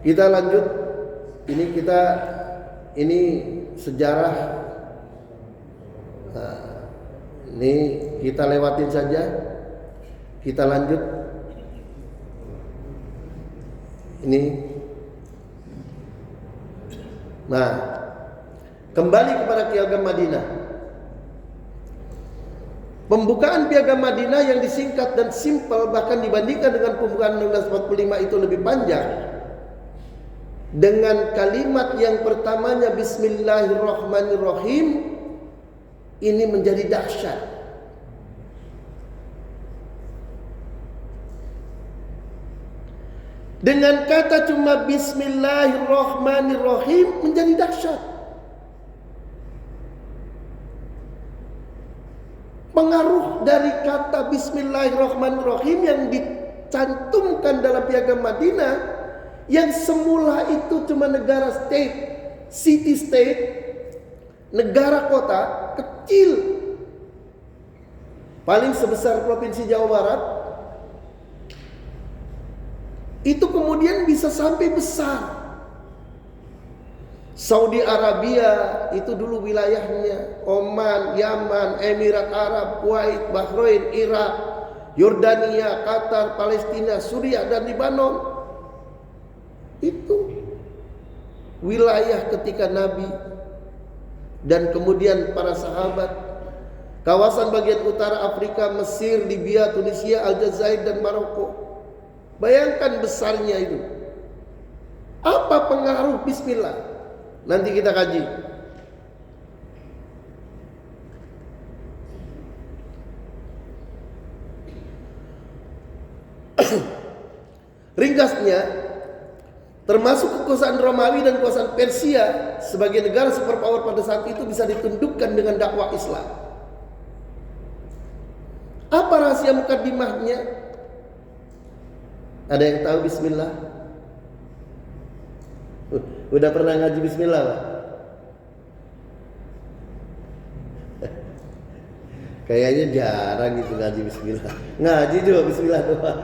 Kita lanjut. Ini sejarah. Nah, ini kita lewatin saja. Kita lanjut. Ini. Nah, kembali kepada Piagam Madinah. Pembukaan Piagam Madinah yang disingkat dan simpel, bahkan dibandingkan dengan pembukaan 1945 itu lebih panjang. Dengan kalimat yang pertamanya Bismillahirrahmanirrahim, ini menjadi dahsyat. Dengan kata cuma Bismillahirrahmanirrahim menjadi dahsyat. Pengaruh dari kata Bismillahirrahmanirrahim yang dicantumkan dalam Piagam Madinah, yang semula itu cuma negara state, city state, negara kota kecil, paling sebesar Provinsi Jawa Barat, itu kemudian bisa sampai besar. Saudi Arabia itu dulu wilayahnya, Oman, Yaman, Emirat Arab, Kuwait, Bahrain, Irak, Yordania, Qatar, Palestina, Suriah, dan Lebanon. Itu wilayah ketika Nabi dan kemudian para sahabat. Kawasan bagian utara Afrika, Mesir, Libya, Tunisia, Aljazair, dan Maroko. Bayangkan besarnya itu. Apa pengaruh Bismillah? Nanti kita kaji. Ringkasnya, termasuk kekuasaan Romawi dan kekuasaan Persia sebagai negara superpower pada saat itu bisa ditundukkan dengan dakwah Islam. Apa rahasia mukadimahnya? Ada yang tahu Bismillah? Udah pernah ngaji Bismillah, Pak? Kayaknya jarang gitu ngaji Bismillah. Ngaji juga Bismillah doang.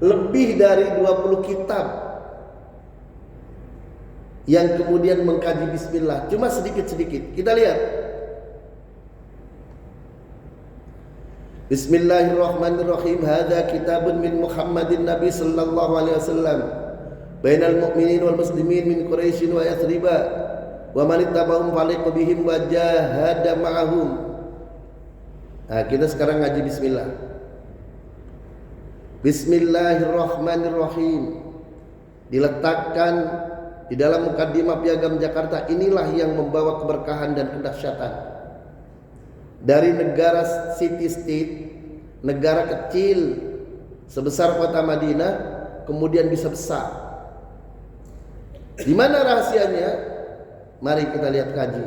Lebih dari 20 kitab yang kemudian mengkaji Bismillah. Cuma sedikit-sedikit. Kita lihat. Bismillahirrahmanirrahim. Hadza kitabun min Muhammadin Nabi sallallahu alaihi wasallam. Bainal mu'minin wal muslimin min Quraisyin wa Yathriba wa man ittaba'ahum faliqa bihim wa jahada ma'ahum. Nah, kita sekarang ngaji Bismillah. Bismillahirrahmanirrahim diletakkan di dalam mukaddimah Piagam Jakarta. Inilah yang membawa keberkahan dan kedahsyatan. Dari negara city state, negara kecil sebesar kota Madinah, kemudian bisa besar. Di mana rahasianya? Mari kita lihat kaji.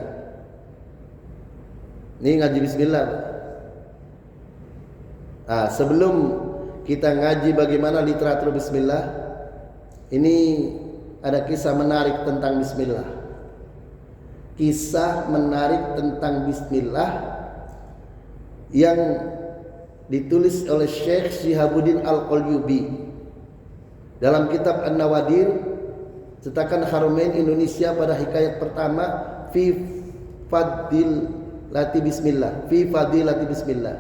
Ini ngaji Bismillah. Nah, sebelum kita ngaji bagaimana literatur Bismillah, ini ada kisah menarik tentang Bismillah. Kisah menarik tentang Bismillah yang ditulis oleh Syekh Syihabuddin Al-Qalyubi dalam kitab An-Nawadir, cetakan Haramain Indonesia, pada hikayat pertama, fi fadilati Bismillah, fi fadilati Bismillah,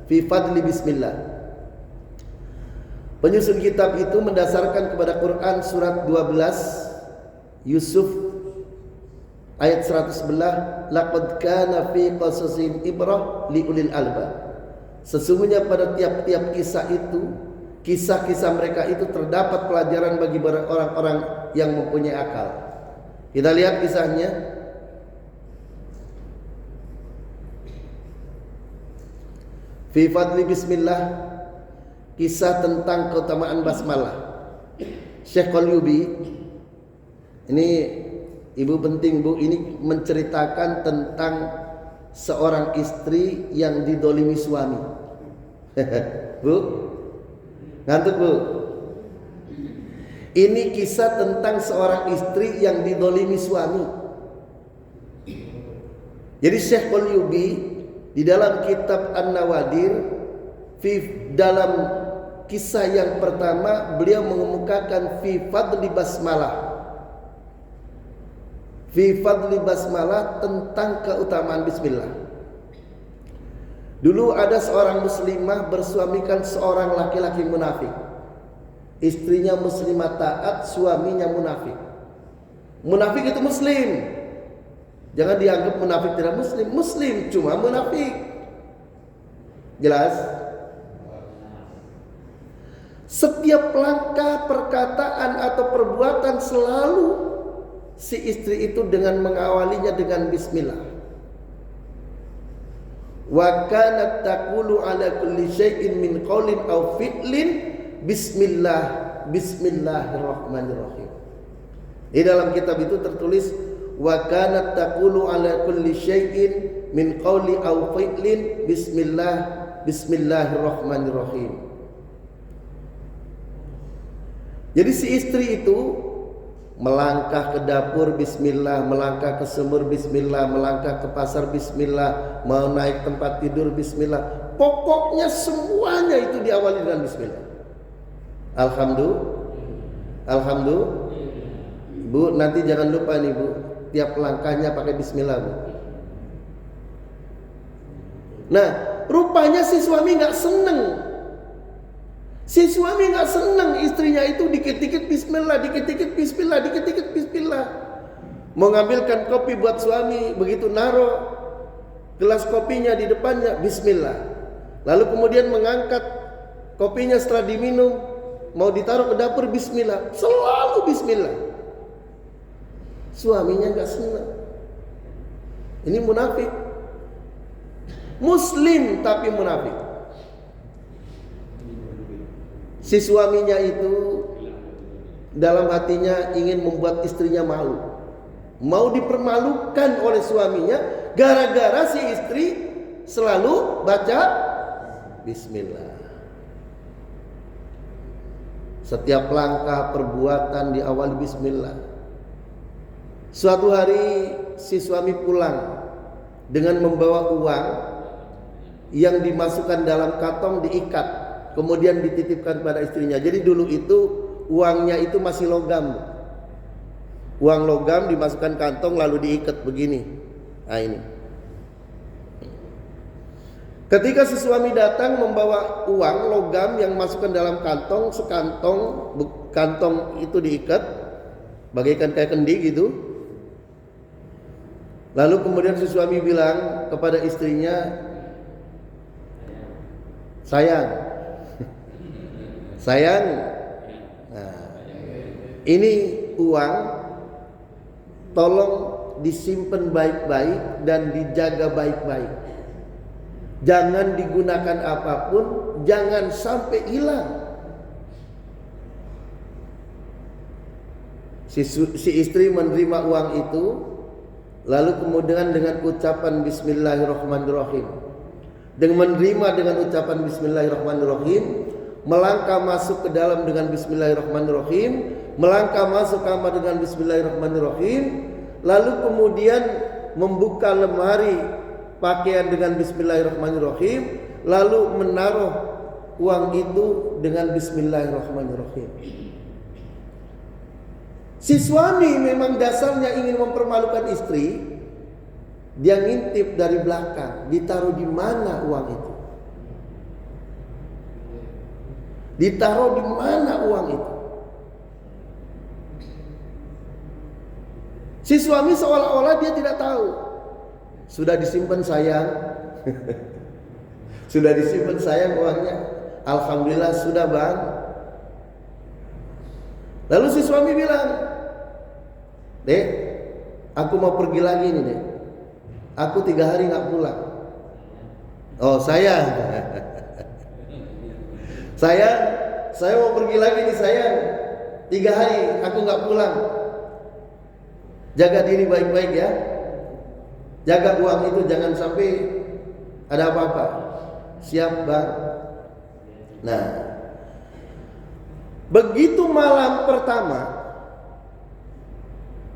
fi fadli Bismillah. Penyusun kitab itu mendasarkan kepada Quran surat 12 Yusuf ayat 111, laqad kana fi qasasihim ibrah li ulil albab. Sesungguhnya pada tiap-tiap kisah itu, kisah-kisah mereka itu terdapat pelajaran bagi orang-orang yang mempunyai akal. Kita lihat kisahnya. Fi fadli Bismillah, kisah tentang keutamaan basmalah. Syekh Qalyubi, ini ibu penting Bu, ini menceritakan tentang seorang istri yang didolimi suami. Bu, ngantuk Bu? Ini kisah tentang seorang istri yang didolimi suami. Jadi Syekh Qalyubi di dalam kitab An-Nawadir, dalam kisah yang pertama, beliau mengemukakan fi fadli basmalah. Fi fadli basmalah, tentang keutamaan bismillah. Dulu ada seorang muslimah bersuamikan seorang laki-laki munafik. Istrinya muslimah taat, suaminya munafik. Munafik itu muslim. Jangan dianggap munafik tidak muslim. Muslim, cuma munafik. Jelas? Setiap langkah, perkataan atau perbuatan selalu si istri itu dengan mengawalinya dengan bismillah. Wa kanat taqulu ala kulli syai'in min qaulin aw fi'lin bismillah, bismillahirrahmanirrahim. Di dalam kitab itu tertulis wa kanat taqulu ala kulli syai'in min qauli aw fi'lin bismillah, bismillahirrahmanirrahim. Jadi si istri itu melangkah ke dapur bismillah, melangkah ke sumur bismillah, melangkah ke pasar bismillah, mau naik tempat tidur bismillah. Pokoknya semuanya itu diawali dengan bismillah. Alhamdulillah. Bu, nanti jangan lupa nih Bu, tiap langkahnya pakai bismillah Bu. Nah, rupanya si suami nggak seneng. Si suami nggak seneng istrinya itu dikit-dikit bismillah, dikit-dikit bismillah, dikit-dikit bismillah. Mau ngambilkan kopi buat suami, begitu naruh gelas kopinya di depannya bismillah. Lalu kemudian mengangkat kopinya setelah diminum, mau ditaruh ke dapur bismillah, selalu bismillah. Suaminya nggak senang. Ini munafik. Muslim tapi munafik. Si suaminya itu dalam hatinya ingin membuat istrinya malu. Mau dipermalukan oleh suaminya gara-gara si istri selalu baca bismillah. Setiap langkah perbuatan diawali bismillah. Suatu hari si suami pulang dengan membawa uang yang dimasukkan dalam kantong, diikat, kemudian dititipkan pada istrinya. Jadi dulu itu uangnya itu masih logam. Uang logam dimasukkan kantong lalu diikat begini. Nah ini. Ketika si suami datang membawa uang logam yang masukkan dalam kantong, sekantong, kantong itu diikat bagaikan kayak kendi gitu. Lalu kemudian si suami bilang kepada istrinya, sayang, nah, ini uang tolong disimpan baik-baik dan dijaga baik-baik. Jangan digunakan apapun, jangan sampai hilang. Si istri menerima uang itu, lalu kemudian dengan ucapan bismillahirrahmanirrahim, dengan menerima dengan ucapan bismillahirrahmanirrahim, melangkah masuk ke dalam dengan bismillahirrahmanirrahim, melangkah masuk kamar dengan bismillahirrahmanirrahim, lalu kemudian membuka lemari pakaian dengan bismillahirrahmanirrahim, lalu menaruh uang itu dengan bismillahirrahmanirrahim. Si suami memang dasarnya ingin mempermalukan istri, dia ngintip dari belakang, ditaruh di mana uang itu? Ditaruh di mana uang itu? Si suami seolah-olah dia tidak tahu. Sudah disimpan sayang. Sudah disimpan sayang uangnya. Alhamdulillah sudah bang. Lalu si suami bilang, Dek, aku mau pergi lagi nih Dek. Aku 3 hari gak pulang. Oh sayang. Saya mau pergi lagi nih sayang. 3 hari aku gak pulang. Jaga diri baik-baik ya. Jaga uang itu jangan sampai ada apa-apa. Siap bang. Nah, begitu malam pertama,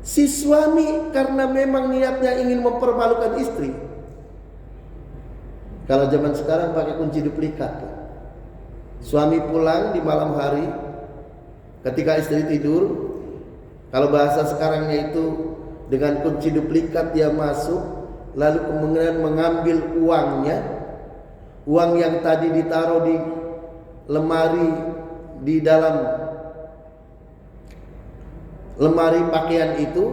si suami karena memang niatnya ingin mempermalukan istri. Kalau zaman sekarang pakai kunci duplikat. Suami pulang di malam hari ketika istri tidur. Kalau bahasa sekarangnya itu dengan kunci duplikat dia masuk, lalu kemudian mengambil uangnya. Uang yang tadi ditaruh di lemari, di dalam lemari pakaian itu,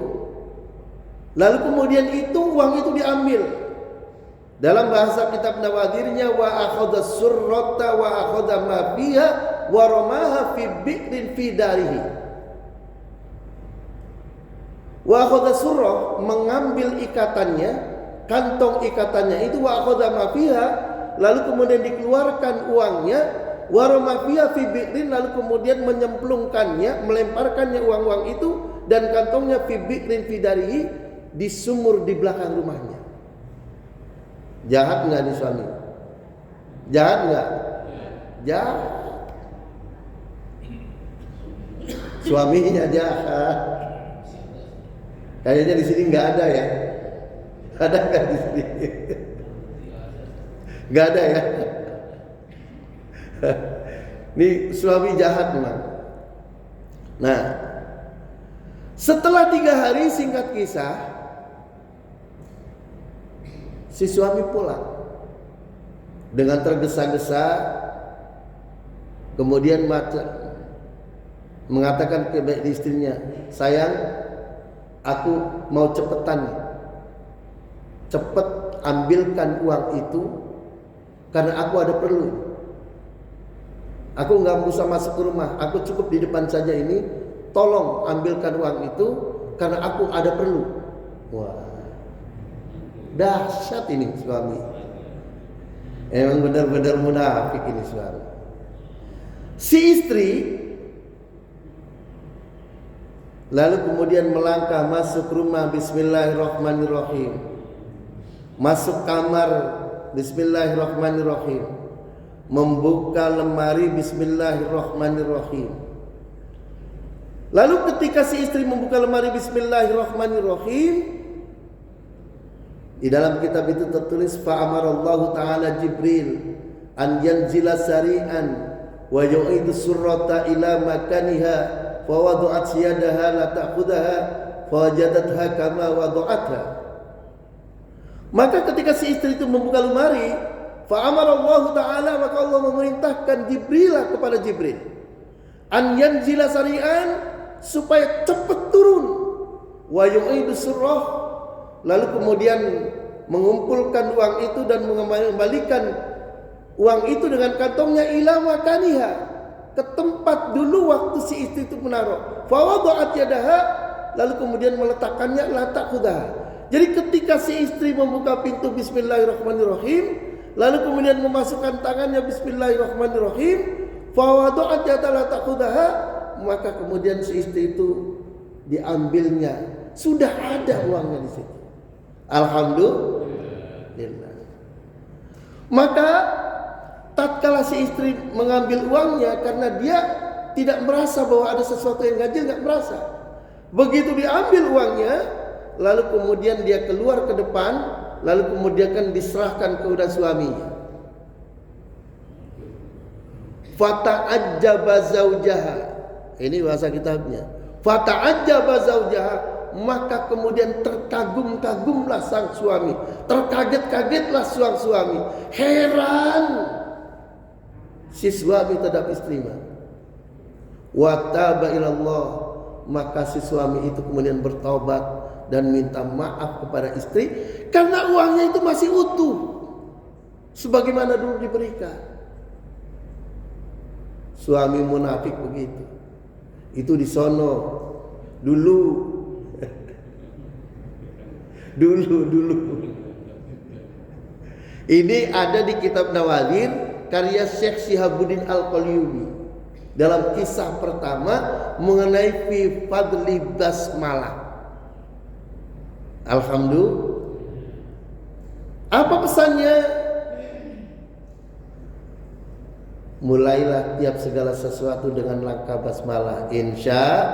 lalu kemudian uang itu diambil. Dalam bahasa kitab Nawadirnya, wa akhadha surrata wa akhadha ma fiha wa ramaha fi bi'rin fi darihi. Wa akhadha surrah, mengambil ikatannya, kantong ikatannya itu, wa akhadha ma fiha, lalu kemudian dikeluarkan uangnya, wa ramaha fiha fi bi'rin, lalu kemudian menyemplungkannya, melemparkannya uang-uang itu dan kantongnya fi bi'rin fi darihi, di sumur di belakang rumahnya. Jahat nggak nih suami? Jahat nggak? Jahat. Suaminya jahat. Kayaknya di sini nggak ada ya? Ada nggak di sini? Nggak ada ya? Ini suami jahat memang. Nah, setelah 3 hari, singkat kisah, si suami pulang dengan tergesa-gesa, kemudian mengatakan ke istrinya, sayang, aku mau cepet ambilkan uang itu karena aku ada perlu. Aku nggak usah masuk ke rumah, aku cukup di depan saja ini. Tolong ambilkan uang itu karena aku ada perlu. Wah, dahsyat ini suami. Emang benar-benar munafik ini suami. Si istri lalu kemudian melangkah masuk rumah, bismillahirrahmanirrahim. Masuk kamar, bismillahirrahmanirrahim. Membuka lemari, bismillahirrahmanirrahim. Lalu ketika si istri membuka lemari, bismillahirrahmanirrahim, di dalam kitab itu tertulis, fa'amarallahu ta'ala Jibril an yanzila sari'an wa yu'idu surrata ila makaniha fa wadu'at yadaha la ta'khudaha fa wajadatha kama wadu'atha. Maka ketika si istri itu membuka lemari, fa'amarallahu ta'ala, maka Allah memerintahkan Jibril kepada Jibril an yanzila sari'an, supaya cepat turun, wa yu'idu surrah, lalu kemudian mengumpulkan uang itu dan mengembalikan uang itu dengan kantongnya ila makaniha, ke tempat dulu waktu si istri itu menaruh. Fa wada'at yadaha, lalu kemudian meletakkannya la ta'khudaha. Jadi ketika si istri membuka pintu bismillahirrahmanirrahim, lalu kemudian memasukkan tangannya bismillahirrahmanirrahim, fa wada'at yadaha la ta'khudaha, maka kemudian si istri itu diambilnya, sudah ada uangnya di situ. Alhamdulillah. Maka tatkala si istri mengambil uangnya, karena dia tidak merasa bahwa ada sesuatu yang ganjil, nggak merasa. Begitu diambil uangnya, lalu kemudian dia keluar ke depan, lalu kemudian kan diserahkan kepada suaminya. Fata'ajjaba zaujaha. Ini bahasa kitabnya. Fata'ajjaba zaujaha, maka kemudian terkagum-kagumlah sang suami, terkaget-kagetlah sang suami, heran si suami terhadap istrinya. Wa taba ilallah, maka si suami itu kemudian bertaubat dan minta maaf kepada istri karena uangnya itu masih utuh sebagaimana dulu diberikan. Suami munafik begitu. Itu di sono dulu. Ini ada di kitab Nawadir karya Syekh Syihabuddin Al-Qalyubi dalam kisah pertama mengenai fi fadli basmalah. Alhamdulillah. Apa pesannya? Mulailah tiap segala sesuatu dengan langkah basmalah. Insya